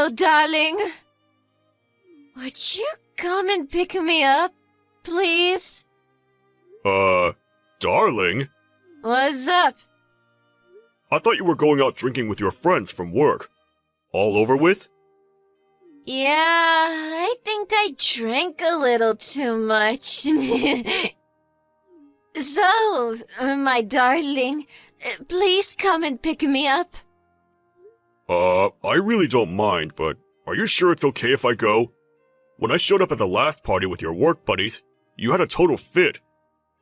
Hello, darling. Would you come and pick me up, please? Darling? What's up? I thought you were going out drinking with your friends from work. All over with? Yeah, I think I drank a little too much. So, my darling, please come and pick me up. I really don't mind, but are you sure it's okay if I go? When I showed up at the last party with your work buddies, you had a total fit.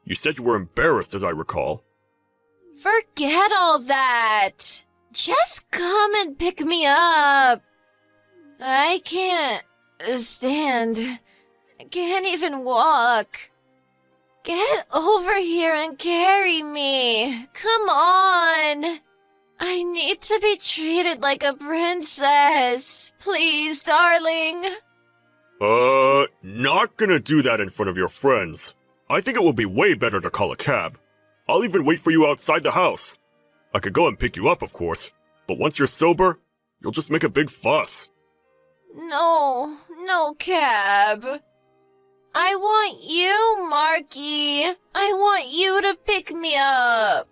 You said you were embarrassed, as I recall. Forget all that. Just come and pick me up. I can't stand. I can't even walk. Get over here and carry me. Come on. I need to be treated like a princess. Please, darling. Not gonna do that in front of your friends. I think it would be way better to call a cab. I'll even wait for you outside the house. I could go and pick you up, of course, but once you're sober, you'll just make a big fuss. No cab. I want you, Marky. I want you to pick me up.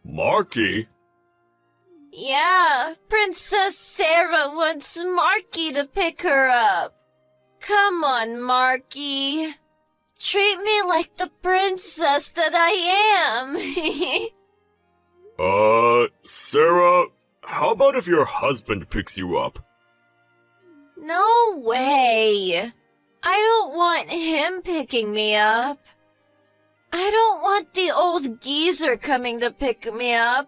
Marky? Yeah, Princess Sarah wants Marky to pick her up. Come on, Marky. Treat me like the princess that I am. Sarah, how about if your husband picks you up? No way. I don't want him picking me up. I don't want the old geezer coming to pick me up.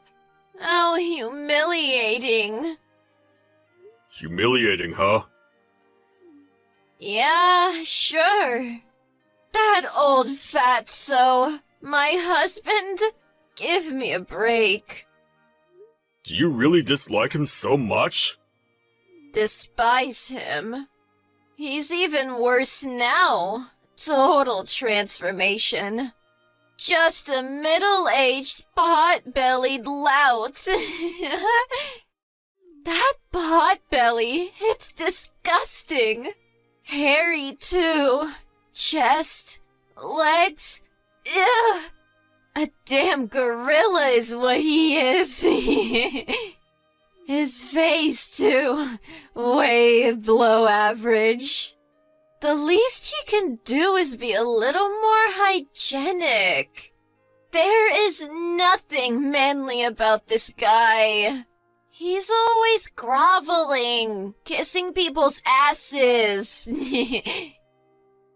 How humiliating. Humiliating, huh? Yeah, sure. That old fatso, my husband, give me a break. Do you really dislike him so much? Despise him. He's even worse now. Total transformation. Just a middle-aged, pot-bellied lout. That pot-belly, it's disgusting. Hairy, too. Chest, legs, ugh. A damn gorilla is what he is. His face, too, way below average. The least he can do is be a little more hygienic. There is nothing manly about this guy. He's always groveling, kissing people's asses.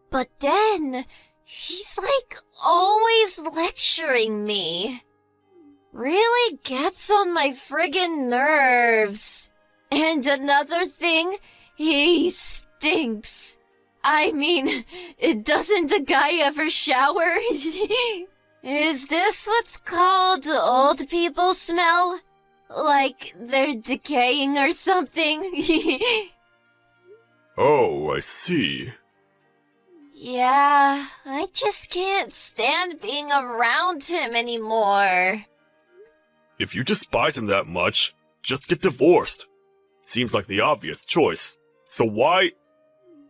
But then, he's like always lecturing me. Really gets on my friggin' nerves. And another thing, he stinks. I mean, doesn't the guy ever shower? Is this what's called old people smell? Like they're decaying or something? Oh, I see. Yeah, I just can't stand being around him anymore. If you despise him that much, just get divorced. Seems like the obvious choice. So why?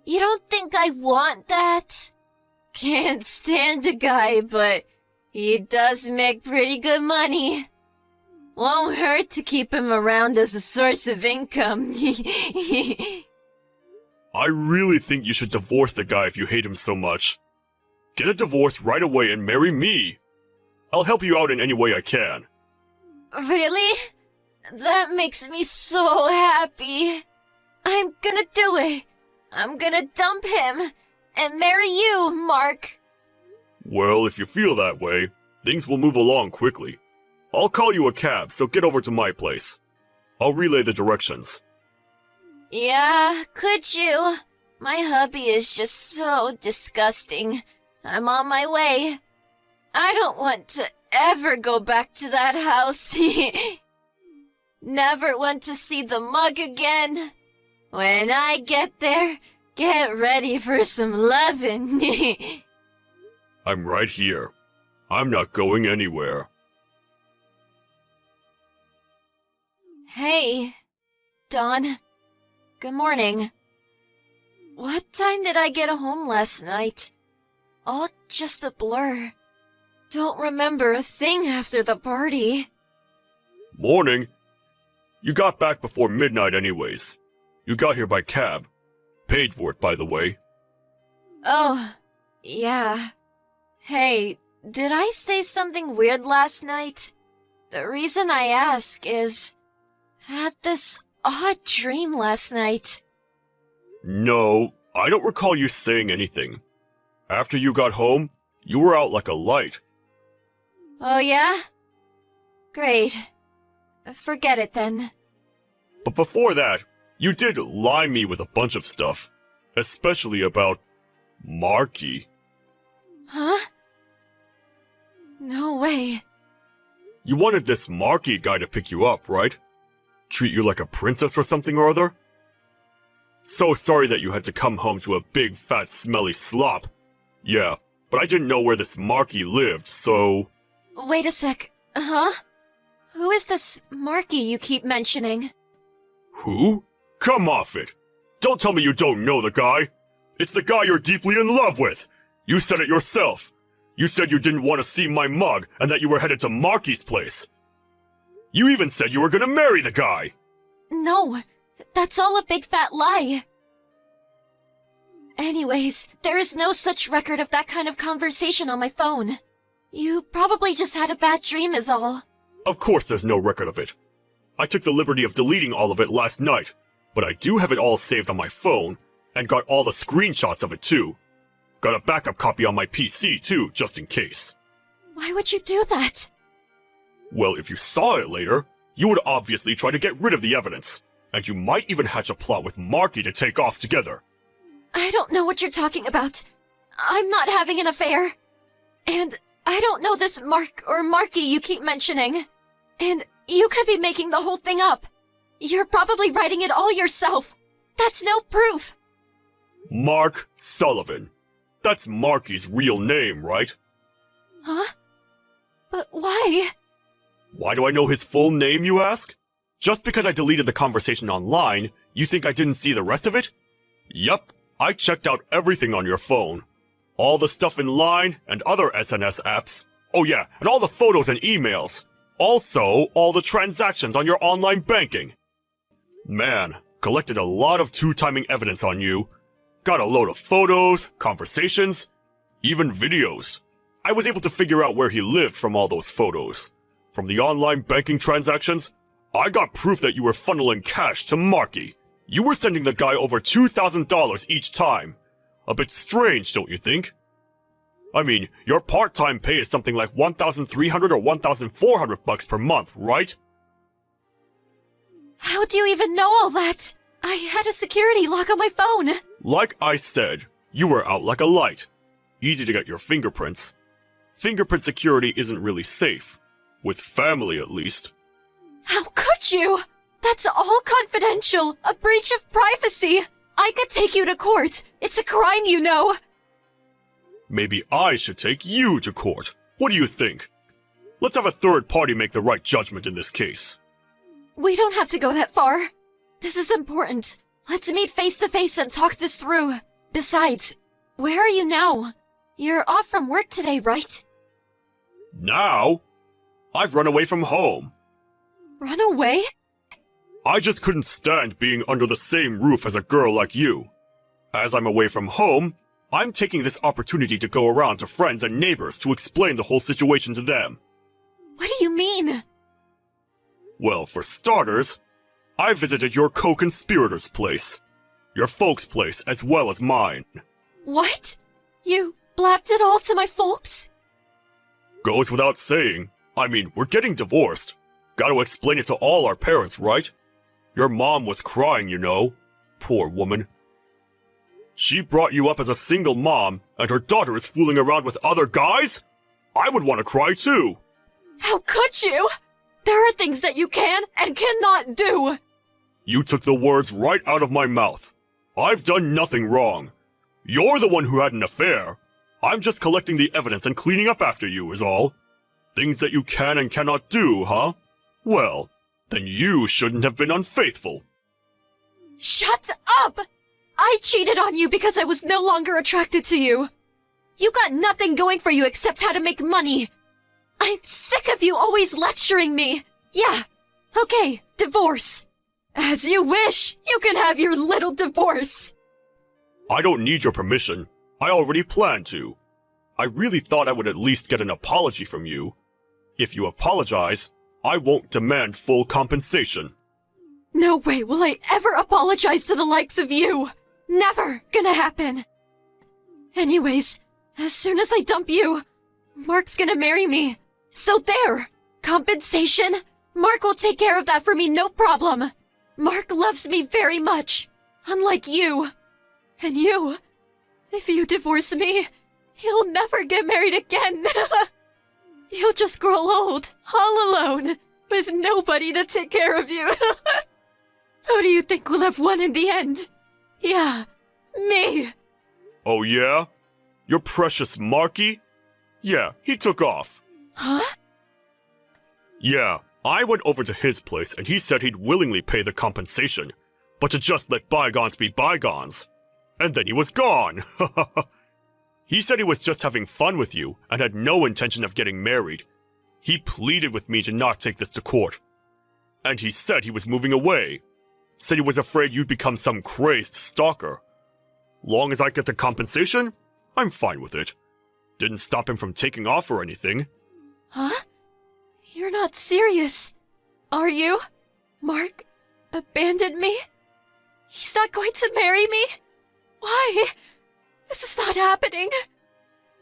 You don't think I want that? Can't stand the guy, but he does make pretty good money. Won't hurt to keep him around as a source of income. I really think you should divorce the guy if you hate him so much. Get a divorce right away and marry me. I'll help you out in any way I can. Really? That makes me so happy. I'm gonna do it. I'm gonna dump him and marry you, Mark. Well, if you feel that way, things will move along quickly. I'll call you a cab, so get over to my place. I'll relay the directions. Yeah, could you? My hubby is just so disgusting. I'm on my way. I don't want to ever go back to that house. Never want to see the mug again. When I get there, get ready for some lovin'. I'm right here. I'm not going anywhere. Hey, Dawn, Good morning. What time did I get home last night? All just a blur. Don't remember a thing after the party. Morning. You got back before midnight anyways. You got here by cab. Paid for it, by the way. Oh, yeah. Hey, did I say something weird last night? The reason I ask is... had this odd dream last night. No, I don't recall you saying anything. After you got home, you were out like a light. Oh yeah? Great. Forget it then. But before that, you did lie me with a bunch of stuff. Especially about... Marky. Huh? No way. You wanted this Marky guy to pick you up, right? Treat you like a princess or something or other? So sorry that you had to come home to a big, fat, smelly slop. Yeah, but I didn't know where this Marky lived, so... Wait a sec. Huh? Who is this Marky you keep mentioning? Who? Come off it! Don't tell me you don't know the guy! It's the guy you're deeply in love with! You said it yourself! You said you didn't want to see my mug and that you were headed to Marky's place! You even said you were gonna marry the guy! No, that's all a big fat lie. Anyways, there is no such record of that kind of conversation on my phone. You probably just had a bad dream is all. Of course there's no record of it. I took the liberty of deleting all of it last night, but I do have it all saved on my phone, and got all the screenshots of it too. Got a backup copy on my PC too, just in case. Why would you do that? Well, if you saw it later, you would obviously try to get rid of the evidence, and you might even hatch a plot with Marky to take off together. I don't know what you're talking about. I'm not having an affair. And I don't know this Mark or Marky you keep mentioning. And you could be making the whole thing up. You're probably writing it all yourself. That's no proof. Mark Sullivan. That's Marky's real name, right? Huh? But why? Why do I know his full name, you ask? Just because I deleted the conversation online, you think I didn't see the rest of it? Yup, I checked out everything on your phone. All the stuff in Line and other SNS apps. Oh yeah, and all the photos and emails. Also, all the transactions on your online banking. Man, collected a lot of two-timing evidence on you. Got a load of photos, conversations, even videos. I was able to figure out where he lived from all those photos. From the online banking transactions, I got proof that you were funneling cash to Marky. You were sending the guy over $2,000 each time. A bit strange, don't you think? I mean, your part-time pay is something like $1,300 or $1,400 per month, right? How do you even know all that? I had a security lock on my phone. Like I said, you were out like a light. Easy to get your fingerprints. Fingerprint security isn't really safe. With family, at least. How could you? That's all confidential. A breach of privacy. I could take you to court. It's a crime, you know. Maybe I should take you to court. What do you think? Let's have a third party make the right judgment in this case. We don't have to go that far. This is important. Let's meet face to face and talk this through. Besides, where are you now? You're off from work today, right? Now? I've run away from home. Run away? I just couldn't stand being under the same roof as a girl like you. As I'm away from home, I'm taking this opportunity to go around to friends and neighbors to explain the whole situation to them. What do you mean? Well, for starters, I visited your co-conspirator's place. Your folks' place as well as mine. What? You blabbed it all to my folks? Goes without saying. I mean, we're getting divorced. Gotta explain it to all our parents, right? Your mom was crying, you know. Poor woman. She brought you up as a single mom, and her daughter is fooling around with other guys? I would want to cry too. How could you? There are things that you can and cannot do. You took the words right out of my mouth. I've done nothing wrong. You're the one who had an affair. I'm just collecting the evidence and cleaning up after you, is all. Things that you can and cannot do, huh? Well, then you shouldn't have been unfaithful. Shut up! I cheated on you because I was no longer attracted to you. You got nothing going for you except how to make money. I'm sick of you always lecturing me. Yeah, okay, divorce. As you wish, you can have your little divorce. I don't need your permission. I already planned to. I really thought I would at least get an apology from you. If you apologize, I won't demand full compensation. No way will I ever apologize to the likes of you. Never gonna happen. Anyways, as soon as I dump you, Mark's gonna marry me. So there! Compensation? Mark will take care of that for me, no problem. Mark loves me very much, unlike you. And you, if you divorce me, he'll never get married again. You'll just grow old, all alone, with nobody to take care of you. Who do you think will have won in the end? Yeah, me. Oh yeah? Your precious Marky? Yeah, he took off. Huh? Yeah, I went over to his place and he said he'd willingly pay the compensation, but to just let bygones be bygones. And then he was gone. He said he was just having fun with you and had no intention of getting married. He pleaded with me to not take this to court. And he said he was moving away. Said he was afraid you'd become some crazed stalker. Long as I get the compensation, I'm fine with it. Didn't stop him from taking off or anything. Huh? You're not serious, are you? Mark abandoned me? He's not going to marry me? Why? This is not happening.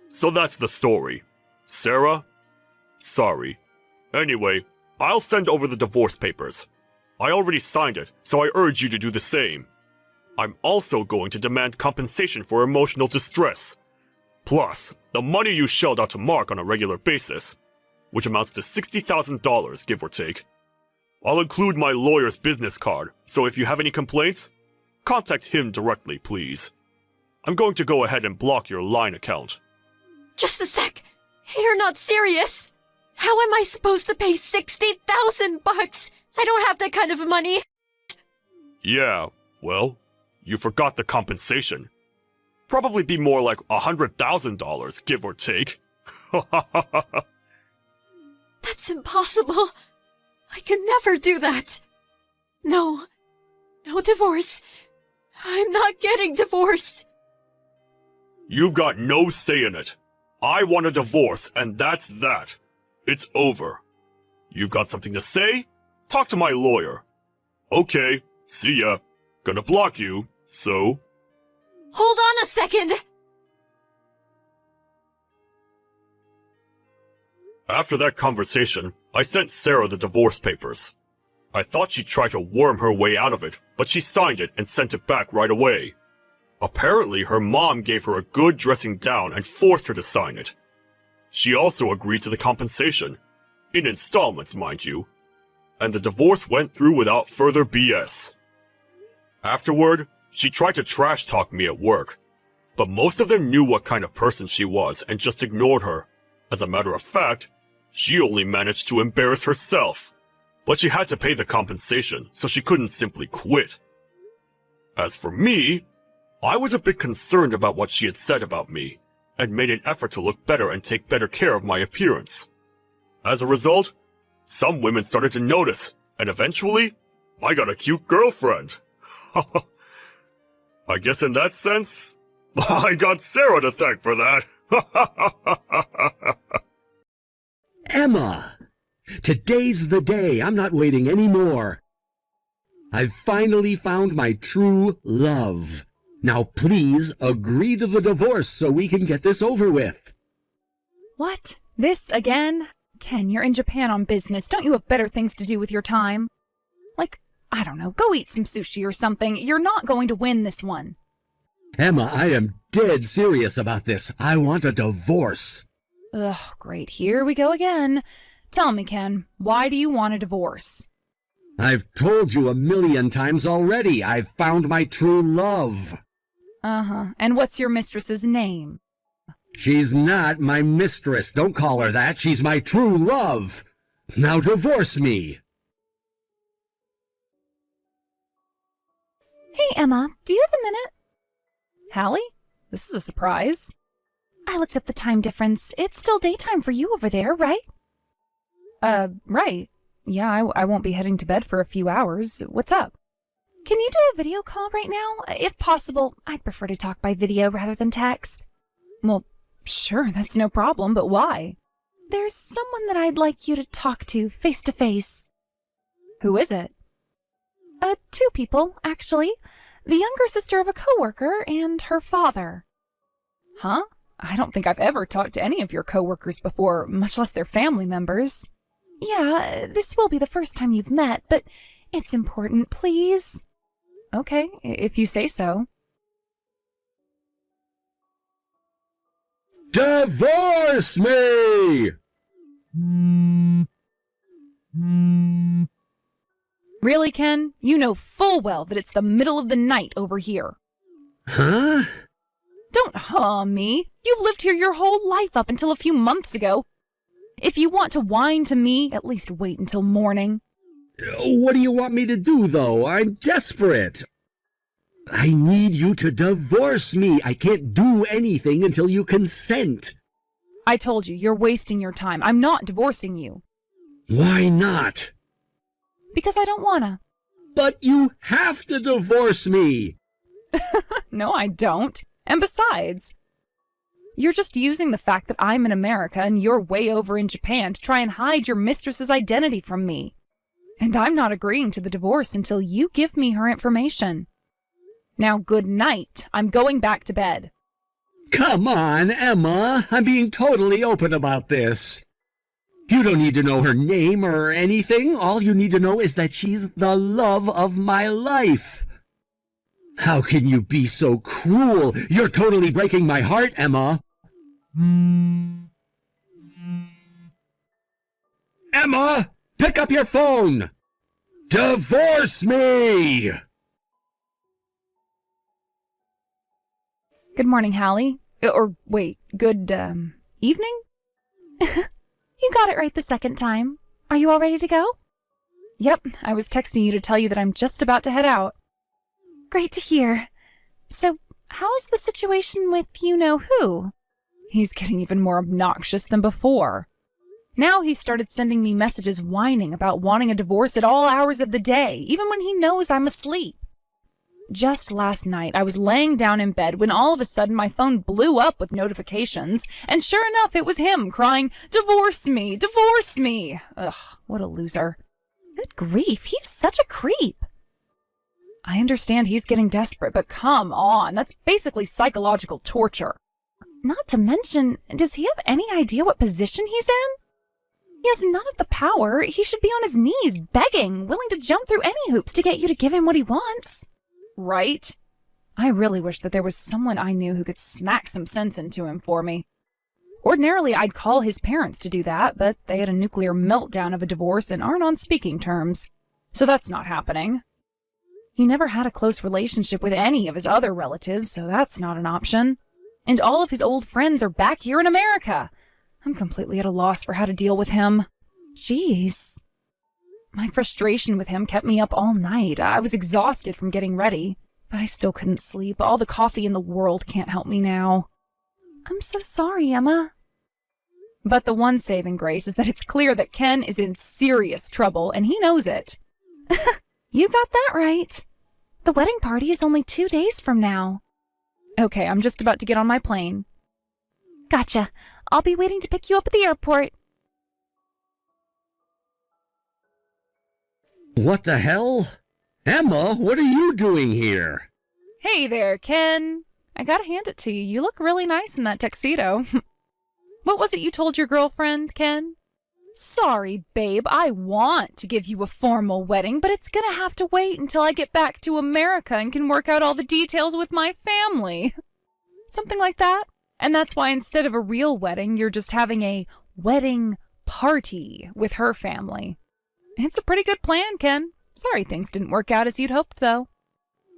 So that's the story. Sarah? Sorry. Anyway, I'll send over the divorce papers. I already signed it, so I urge you to do the same. I'm also going to demand compensation for emotional distress. Plus, the money you shelled out to Mark on a regular basis, which amounts to $60,000, give or take. I'll include my lawyer's business card, so if you have any complaints, contact him directly, please. I'm going to go ahead and block your line account. Just a sec. You're not serious. How am I supposed to pay $60,000? I don't have that kind of money. Yeah, well, you forgot the compensation. Probably be more like $100,000, give or take. That's impossible. I can never do that. No. No divorce. I'm not getting divorced. You've got no say in it. I want a divorce, and that's that. It's over. You've got something to say? Talk to my lawyer. Okay, see ya. Gonna block you, so... Hold on a second. After that conversation, I sent Sarah the divorce papers. I thought she'd try to worm her way out of it, but she signed it and sent it back right away. Apparently, her mom gave her a good dressing down and forced her to sign it. She also agreed to the compensation. In installments, mind you. And the divorce went through without further BS. Afterward, she tried to trash talk me at work. But most of them knew what kind of person she was and just ignored her. As a matter of fact, she only managed to embarrass herself. But she had to pay the compensation, so she couldn't simply quit. As for me, I was a bit concerned about what she had said about me, and made an effort to look better and take better care of my appearance. As a result, some women started to notice, and eventually, I got a cute girlfriend. I guess in that sense, I got Sarah to thank for that. Emma! Today's the day. I'm not waiting anymore. I've finally found my true love. Now please agree to the divorce so we can get this over with. What? This again? Ken, you're in Japan on business. Don't you have better things to do with your time? Like, I don't know, go eat some sushi or something. You're not going to win this one. Emma, I am dead serious about this. I want a divorce. Ugh, great. Here we go again. Tell me, Ken, why do you want a divorce? I've told you 1,000,000 times already. I've found my true love. Uh-huh. And what's your mistress's name? She's not my mistress. Don't call her that. She's my true love. Now divorce me. Hey, Emma, do you have a minute? Hallie? This is a surprise. I looked up the time difference. It's still daytime for you over there, right? Right. Yeah, I won't be heading to bed for a few hours. What's up? Can you do a video call right now? If possible, I'd prefer to talk by video rather than text. Well, sure, that's no problem, but why? There's someone that I'd like you to talk to face to face. Who is it? Two people, actually. The younger sister of a coworker and her father. Huh? I don't think I've ever talked to any of your coworkers before, much less their family members. Yeah, this will be the first time you've met, but it's important, please. Okay, if you say so. Divorce me! Really, Ken? You know full well that it's the middle of the night over here. Huh? Don't huh me. You've lived here your whole life up until a few months ago. If you want to whine to me, at least wait until morning. What do you want me to do, though? I'm desperate. I need you to divorce me. I can't do anything until you consent. I told you, you're wasting your time. I'm not divorcing you. Why not? Because I don't wanna. But you have to divorce me. No, I don't. And besides, you're just using the fact that I'm in America and you're way over in Japan to try and hide your mistress's identity from me. And I'm not agreeing to the divorce until you give me her information. Now, good night. I'm going back to bed. Come on, Emma. I'm being totally open about this. You don't need to know her name or anything. All you need to know is that she's the love of my life. How can you be so cruel? You're totally breaking my heart, Emma. Emma, pick up your phone. Divorce me! Good morning, Hallie. Or wait, good, evening? You got it right the second time. Are you all ready to go? Yep, I was texting you to tell you that I'm just about to head out. Great to hear. So, how's the situation with you-know-who? He's getting even more obnoxious than before. Now he started sending me messages whining about wanting a divorce at all hours of the day, even when he knows I'm asleep. Just last night, I was laying down in bed when all of a sudden my phone blew up with notifications, and sure enough, it was him crying, "Divorce me! Divorce me!" Ugh, what a loser. Good grief, he is such a creep. I understand he's getting desperate, but come on, that's basically psychological torture. Not to mention, does he have any idea what position he's in? He has none of the power. He should be on his knees, begging, willing to jump through any hoops to get you to give him what he wants. Right? I really wish that there was someone I knew who could smack some sense into him for me. Ordinarily, I'd call his parents to do that, but they had a nuclear meltdown of a divorce and aren't on speaking terms. So that's not happening. He never had a close relationship with any of his other relatives, so that's not an option. And all of his old friends are back here in America. I'm completely at a loss for how to deal with him. Jeez. My frustration with him kept me up all night. I was exhausted from getting ready, but I still couldn't sleep. All the coffee in the world can't help me now. I'm so sorry, Emma. But the one saving grace is that it's clear that Ken is in serious trouble, and he knows it. You got that right. The wedding party is only 2 days from now. Okay, I'm just about to get on my plane. Gotcha. I'll be waiting to pick you up at the airport. What the hell? Emma, what are you doing here? Hey there, Ken. I gotta hand it to you. You look really nice in that tuxedo. What was it you told your girlfriend, Ken? Sorry, babe. I want to give you a formal wedding, but it's gonna have to wait until I get back to America and can work out all the details with my family. Something like that. And that's why instead of a real wedding, you're just having a wedding party with her family. It's a pretty good plan, Ken. Sorry things didn't work out as you'd hoped, though.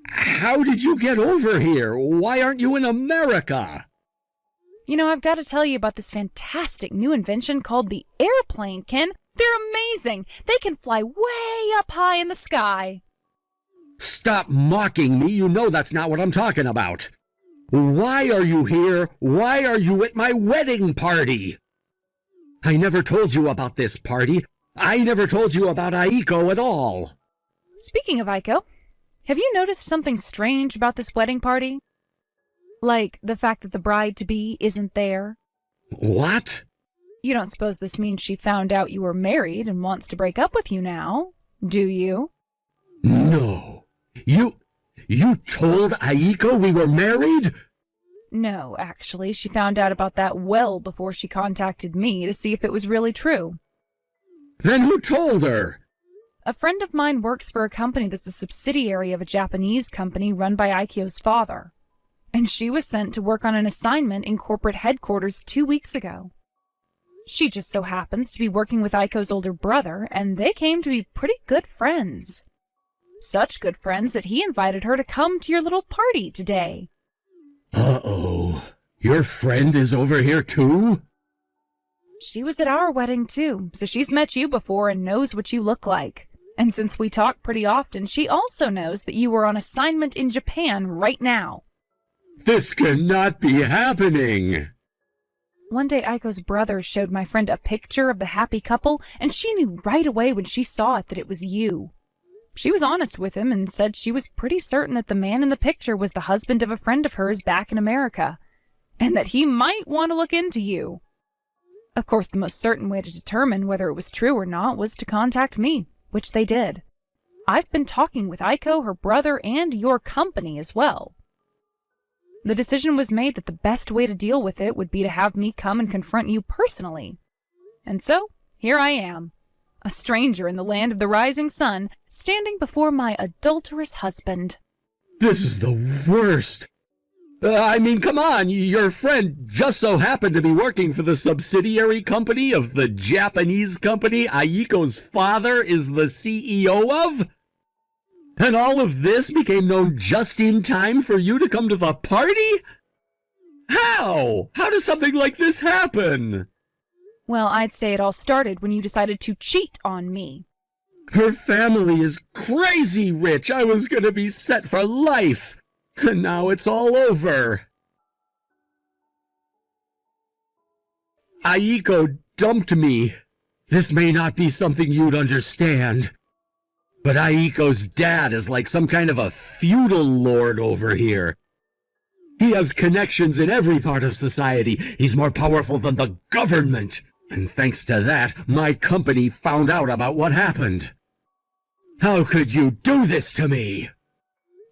How did you get over here? Why aren't you in America? You know, I've got to tell you about this fantastic new invention called the airplane, Ken. They're amazing. They can fly way up high in the sky. Stop mocking me. You know that's not what I'm talking about. Why are you here? Why are you at my wedding party? I never told you about this party. I never told you about Aiko at all. Speaking of Aiko, have you noticed something strange about this wedding party? Like the fact that the bride-to-be isn't there? What? You don't suppose this means she found out you were married and wants to break up with you now, do you? No. You told Aiko we were married? No, actually, she found out about that well before she contacted me to see if it was really true. Then who told her? A friend of mine works for a company that's a subsidiary of a Japanese company run by Aiko's father. And she was sent to work on an assignment in corporate headquarters 2 weeks ago. She just so happens to be working with Aiko's older brother, and they came to be pretty good friends. Such good friends that he invited her to come to your little party today. Uh-oh. Your friend is over here too? She was at our wedding too, so she's met you before and knows what you look like. And since we talk pretty often, she also knows that you were on assignment in Japan right now. This cannot be happening. One day Aiko's brother showed my friend a picture of the happy couple, and she knew right away when she saw it that it was you. She was honest with him and said she was pretty certain that the man in the picture was the husband of a friend of hers back in America, and that he might want to look into you. Of course, the most certain way to determine whether it was true or not was to contact me, which they did. I've been talking with Aiko, her brother, and your company as well. The decision was made that the best way to deal with it would be to have me come and confront you personally. And so, here I am, a stranger in the land of the rising sun, standing before my adulterous husband. This is the worst. Come on, your friend just so happened to be working for the subsidiary company of the Japanese company Aiko's father is the CEO of? And all of this became known just in time for you to come to the party? How? How does something like this happen? Well, I'd say it all started when you decided to cheat on me. Her family is crazy rich. I was gonna be set for life. And now it's all over. Aiko dumped me. This may not be something you'd understand, but Aiko's dad is like some kind of a feudal lord over here. He has connections in every part of society. He's more powerful than the government. And thanks to that, my company found out about what happened. How could you do this to me?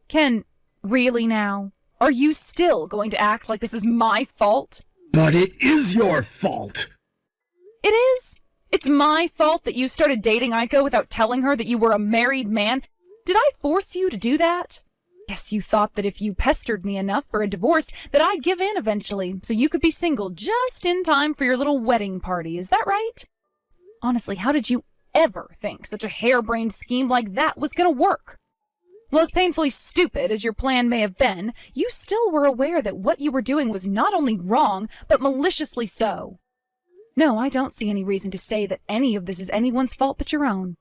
Ken, really now? Are you still going to act like this is my fault? But it is your fault. It is? It's my fault that you started dating Aiko without telling her that you were a married man? Did I force you to do that? Guess you thought that if you pestered me enough for a divorce that I'd give in eventually, so you could be single just in time for your little wedding party, is that right? Honestly, how did you ever think such a harebrained scheme like that was gonna work? Well, as painfully stupid as your plan may have been, you still were aware that what you were doing was not only wrong, but maliciously so. No, I don't see any reason to say that any of this is anyone's fault but your own.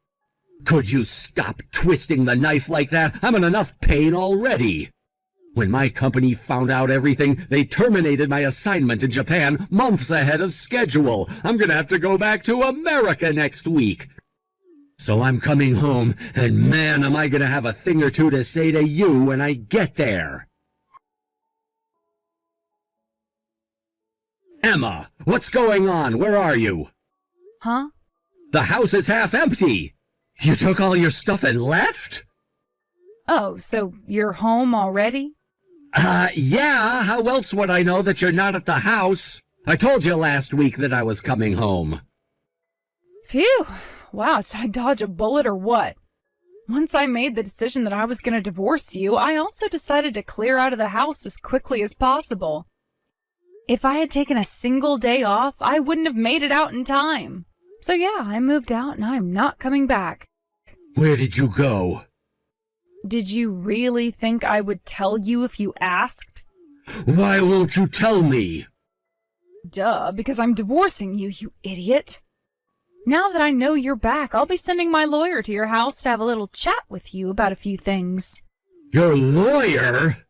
Could you stop twisting the knife like that? I'm in enough pain already. When my company found out everything, they terminated my assignment in Japan months ahead of schedule. I'm gonna have to go back to America next week. So I'm coming home, and man, am I gonna have a thing or two to say to you when I get there. Emma, what's going on? Where are you? Huh? The house is half empty. You took all your stuff and left? Oh, so you're home already? Yeah, how else would I know that you're not at the house? I told you last week that I was coming home. Phew! Wow, did I dodge a bullet or what? Once I made the decision that I was going to divorce you, I also decided to clear out of the house as quickly as possible. If I had taken a single day off, I wouldn't have made it out in time. So yeah, I moved out and I'm not coming back. Where did you go? Did you really think I would tell you if you asked? Why won't you tell me? Duh, because I'm divorcing you, you idiot. Now that I know you're back, I'll be sending my lawyer to your house to have a little chat with you about a few things. Your lawyer?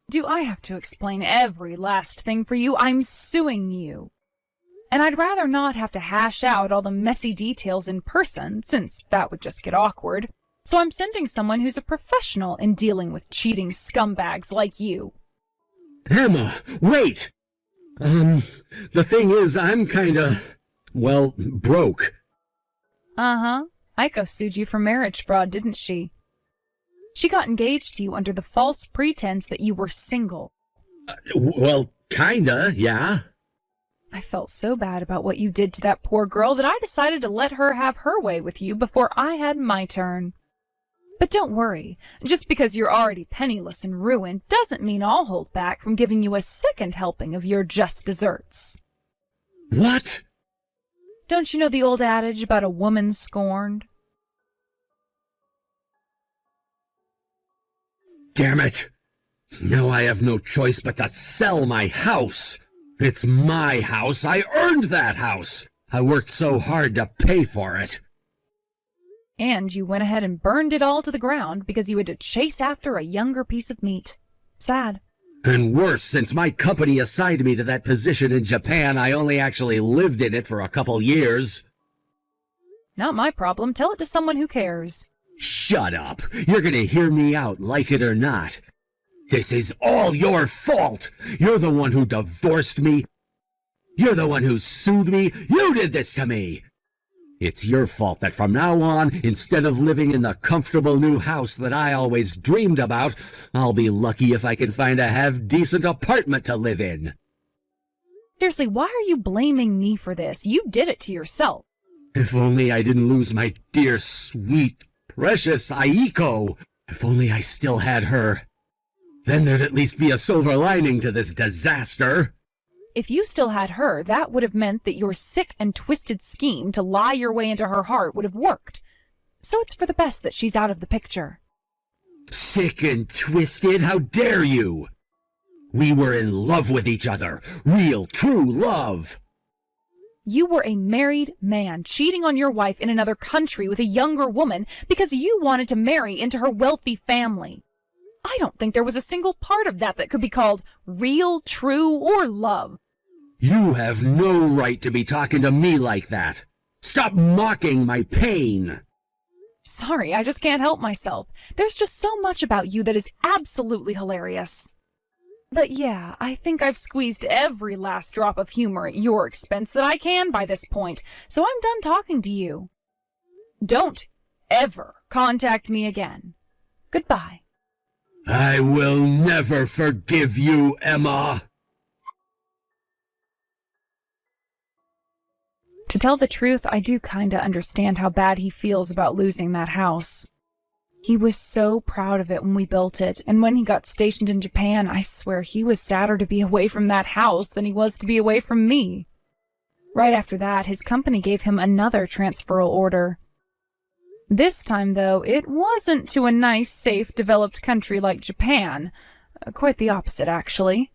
Do I have to explain every last thing for you? I'm suing you. And I'd rather not have to hash out all the messy details in person, since that would just get awkward. So I'm sending someone who's a professional in dealing with cheating scumbags like you. Emma, wait! The thing is, I'm broke. Uh-huh. Aiko sued you for marriage fraud, didn't she? She got engaged to you under the false pretense that you were single. Kinda, yeah. I felt so bad about what you did to that poor girl that I decided to let her have her way with you before I had my turn. But don't worry, just because you're already penniless and ruined doesn't mean I'll hold back from giving you a second helping of your just desserts. What? Don't you know the old adage about a woman scorned? Damn it! Now I have no choice but to sell my house. It's my house. I earned that house. I worked so hard to pay for it. And you went ahead and burned it all to the ground because you had to chase after a younger piece of meat. Sad. And worse, since my company assigned me to that position in Japan, I only actually lived in it for a couple years. Not my problem. Tell it to someone who cares. Shut up. You're gonna hear me out, like it or not. This is all your fault. You're the one who divorced me. You're the one who sued me. You did this to me. It's your fault that from now on, instead of living in the comfortable new house that I always dreamed about, I'll be lucky if I can find a half-decent apartment to live in. Seriously, why are you blaming me for this? You did it to yourself. If only I didn't lose my dear, sweet, precious Aiko. If only I still had her. Then there'd at least be a silver lining to this disaster. If you still had her, that would have meant that your sick and twisted scheme to lie your way into her heart would have worked. So it's for the best that she's out of the picture. Sick and twisted? How dare you? We were in love with each other. Real, true love. You were a married man cheating on your wife in another country with a younger woman because you wanted to marry into her wealthy family. I don't think there was a single part of that that could be called real, true, or love. You have no right to be talking to me like that. Stop mocking my pain. Sorry, I just can't help myself. There's just so much about you that is absolutely hilarious. But yeah, I think I've squeezed every last drop of humor at your expense that I can by this point, so I'm done talking to you. Don't ever contact me again. Goodbye. I will never forgive you, Emma. To tell the truth, I do kinda understand how bad he feels about losing that house. He was so proud of it when we built it, and when he got stationed in Japan, I swear he was sadder to be away from that house than he was to be away from me. Right after that, his company gave him another transferal order. This time, though, it wasn't to a nice, safe, developed country like Japan. Quite the opposite, actually.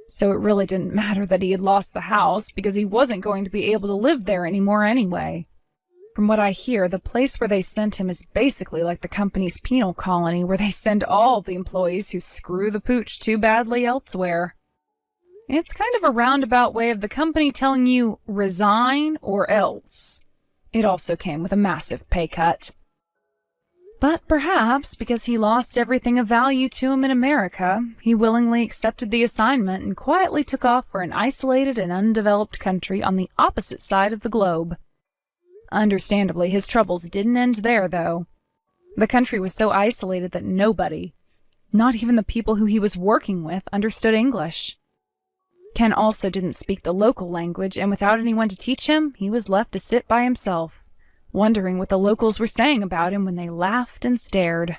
So it really didn't matter that he had lost the house, because he wasn't going to be able to live there anymore anyway. From what I hear, the place where they sent him is basically like the company's penal colony, where they send all the employees who screw the pooch too badly elsewhere. It's kind of a roundabout way of the company telling you, resign or else. It also came with a massive pay cut. But perhaps because he lost everything of value to him in America, he willingly accepted the assignment and quietly took off for an isolated and undeveloped country on the opposite side of the globe. Understandably, his troubles didn't end there, though. The country was so isolated that nobody, not even the people who he was working with, understood English. Ken also didn't speak the local language, and without anyone to teach him, he was left to sit by himself, wondering what the locals were saying about him when they laughed and stared.